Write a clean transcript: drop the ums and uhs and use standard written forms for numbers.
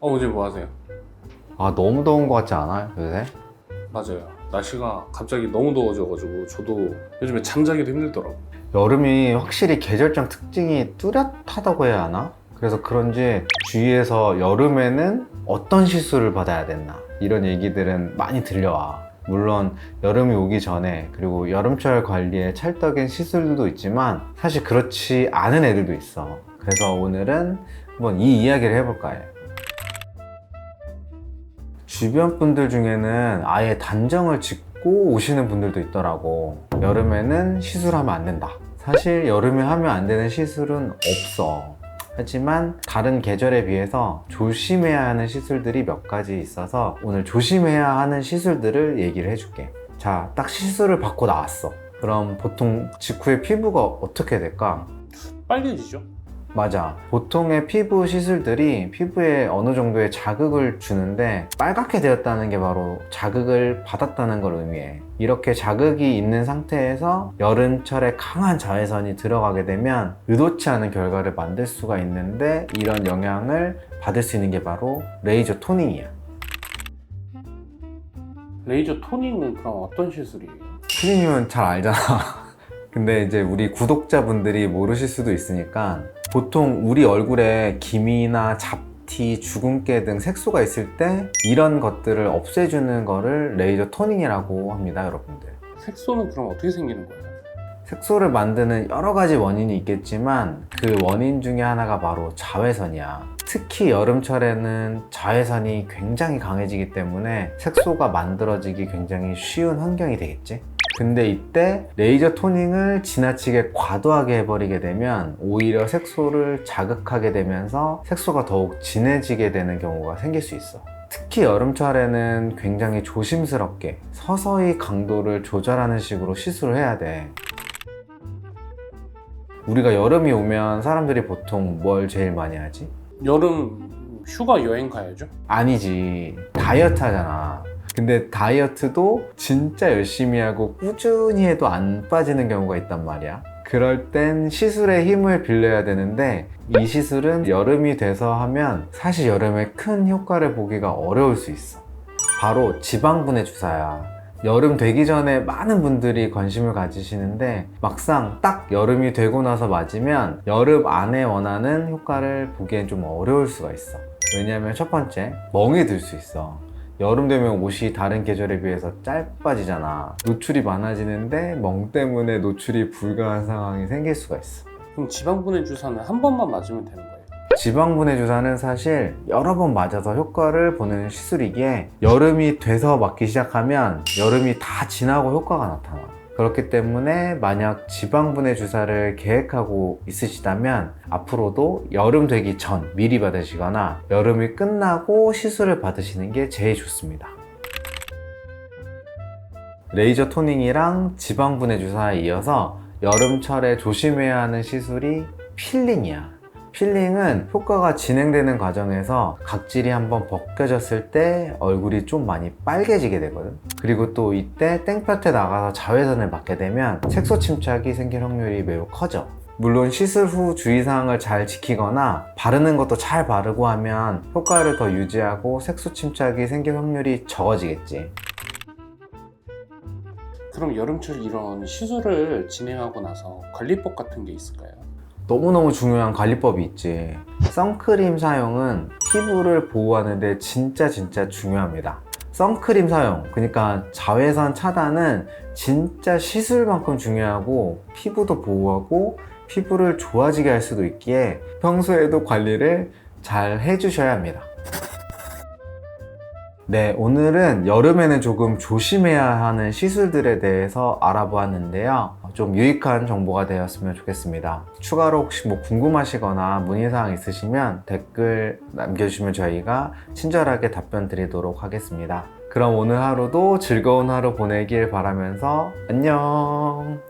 어제 뭐 하세요? 아, 너무 더운 것 같지 않아요, 요새? 맞아요. 날씨가 갑자기 너무 더워져가지고 저도 요즘에 잠자기도 힘들더라고. 여름이 확실히 계절적 특징이 뚜렷하다고 해야 하나? 그래서 그런지 주위에서 여름에는 어떤 시술을 받아야 됐나 이런 얘기들은 많이 들려와. 물론 여름이 오기 전에 그리고 여름철 관리에 찰떡인 시술들도 있지만 사실 그렇지 않은 애들도 있어. 그래서 오늘은 한번 이 이야기를 해볼까 해. 주변 분들 중에는 아예 단정을 짓고 오시는 분들도 있더라고. 여름에는 시술하면 안 된다. 사실 여름에 하면 안 되는 시술은 없어. 하지만 다른 계절에 비해서 조심해야 하는 시술들이 몇 가지 있어서 오늘 조심해야 하는 시술들을 얘기를 해줄게. 자, 딱 시술을 받고 나왔어. 그럼 보통 직후에 피부가 어떻게 될까? 빨개지죠? 맞아. 보통의 피부 시술들이 피부에 어느 정도의 자극을 주는데 빨갛게 되었다는 게 바로 자극을 받았다는 걸 의미해. 이렇게 자극이 있는 상태에서 여름철에 강한 자외선이 들어가게 되면 의도치 않은 결과를 만들 수가 있는데 이런 영향을 받을 수 있는 게 바로 레이저 토닝이야. 레이저 토닝은 그럼 어떤 시술이에요? 피디님은 잘 알잖아. 근데 이제 우리 구독자분들이 모르실 수도 있으니까 보통 우리 얼굴에 기미나 잡티, 주근깨 등 색소가 있을 때 이런 것들을 없애주는 거를 레이저 토닝이라고 합니다, 여러분들. 색소는 그럼 어떻게 생기는 거예요? 색소를 만드는 여러 가지 원인이 있겠지만 그 원인 중에 하나가 바로 자외선이야. 특히 여름철에는 자외선이 굉장히 강해지기 때문에 색소가 만들어지기 굉장히 쉬운 환경이 되겠지? 근데 이때 레이저 토닝을 지나치게 과도하게 해버리게 되면 오히려 색소를 자극하게 되면서 색소가 더욱 진해지게 되는 경우가 생길 수 있어. 특히 여름철에는 굉장히 조심스럽게 서서히 강도를 조절하는 식으로 시술을 해야 돼. 우리가 여름이 오면 사람들이 보통 뭘 제일 많이 하지? 여름 휴가 여행 가야죠? 아니지, 다이어트 하잖아. 근데 다이어트도 진짜 열심히 하고 꾸준히 해도 안 빠지는 경우가 있단 말이야. 그럴 땐 시술의 힘을 빌려야 되는데 이 시술은 여름이 돼서 하면 사실 여름에 큰 효과를 보기가 어려울 수 있어. 바로 지방분해 주사야. 여름 되기 전에 많은 분들이 관심을 가지시는데 막상 딱 여름이 되고 나서 맞으면 여름 안에 원하는 효과를 보기엔 좀 어려울 수가 있어. 왜냐하면 첫 번째, 멍이 들 수 있어. 여름 되면 옷이 다른 계절에 비해서 짧아지잖아. 노출이 많아지는데 멍 때문에 노출이 불가한 상황이 생길 수가 있어. 그럼 지방분해 주사는 한 번만 맞으면 되는 거예요? 지방분해 주사는 사실 여러 번 맞아서 효과를 보는 시술이기에 여름이 돼서 맞기 시작하면 여름이 다 지나고 효과가 나타나. 그렇기 때문에 만약 지방분해 주사를 계획하고 있으시다면 앞으로도 여름 되기 전 미리 받으시거나 여름이 끝나고 시술을 받으시는 게 제일 좋습니다. 레이저 토닝이랑 지방분해 주사에 이어서 여름철에 조심해야 하는 시술이 필링이야. 필링은 효과가 진행되는 과정에서 각질이 한번 벗겨졌을 때 얼굴이 좀 많이 빨개지게 되거든. 그리고 또 이때 땡볕에 나가서 자외선을 받게 되면 색소 침착이 생길 확률이 매우 커져. 물론 시술 후 주의사항을 잘 지키거나 바르는 것도 잘 바르고 하면 효과를 더 유지하고 색소 침착이 생길 확률이 적어지겠지. 그럼 여름철 이런 시술을 진행하고 나서 관리법 같은 게 있을까요? 너무너무 중요한 관리법이 있지. 선크림 사용은 피부를 보호하는 데 진짜 중요합니다. 선크림 사용, 그러니까 자외선 차단은 진짜 시술만큼 중요하고 피부도 보호하고 피부를 좋아지게 할 수도 있기에 평소에도 관리를 잘 해주셔야 합니다. 네, 오늘은 여름에는 조금 조심해야 하는 시술들에 대해서 알아보았는데요. 좀 유익한 정보가 되었으면 좋겠습니다. 추가로 혹시 궁금하시거나 문의사항 있으시면 댓글 남겨주시면 저희가 친절하게 답변 드리도록 하겠습니다. 그럼 오늘 하루도 즐거운 하루 보내길 바라면서 안녕!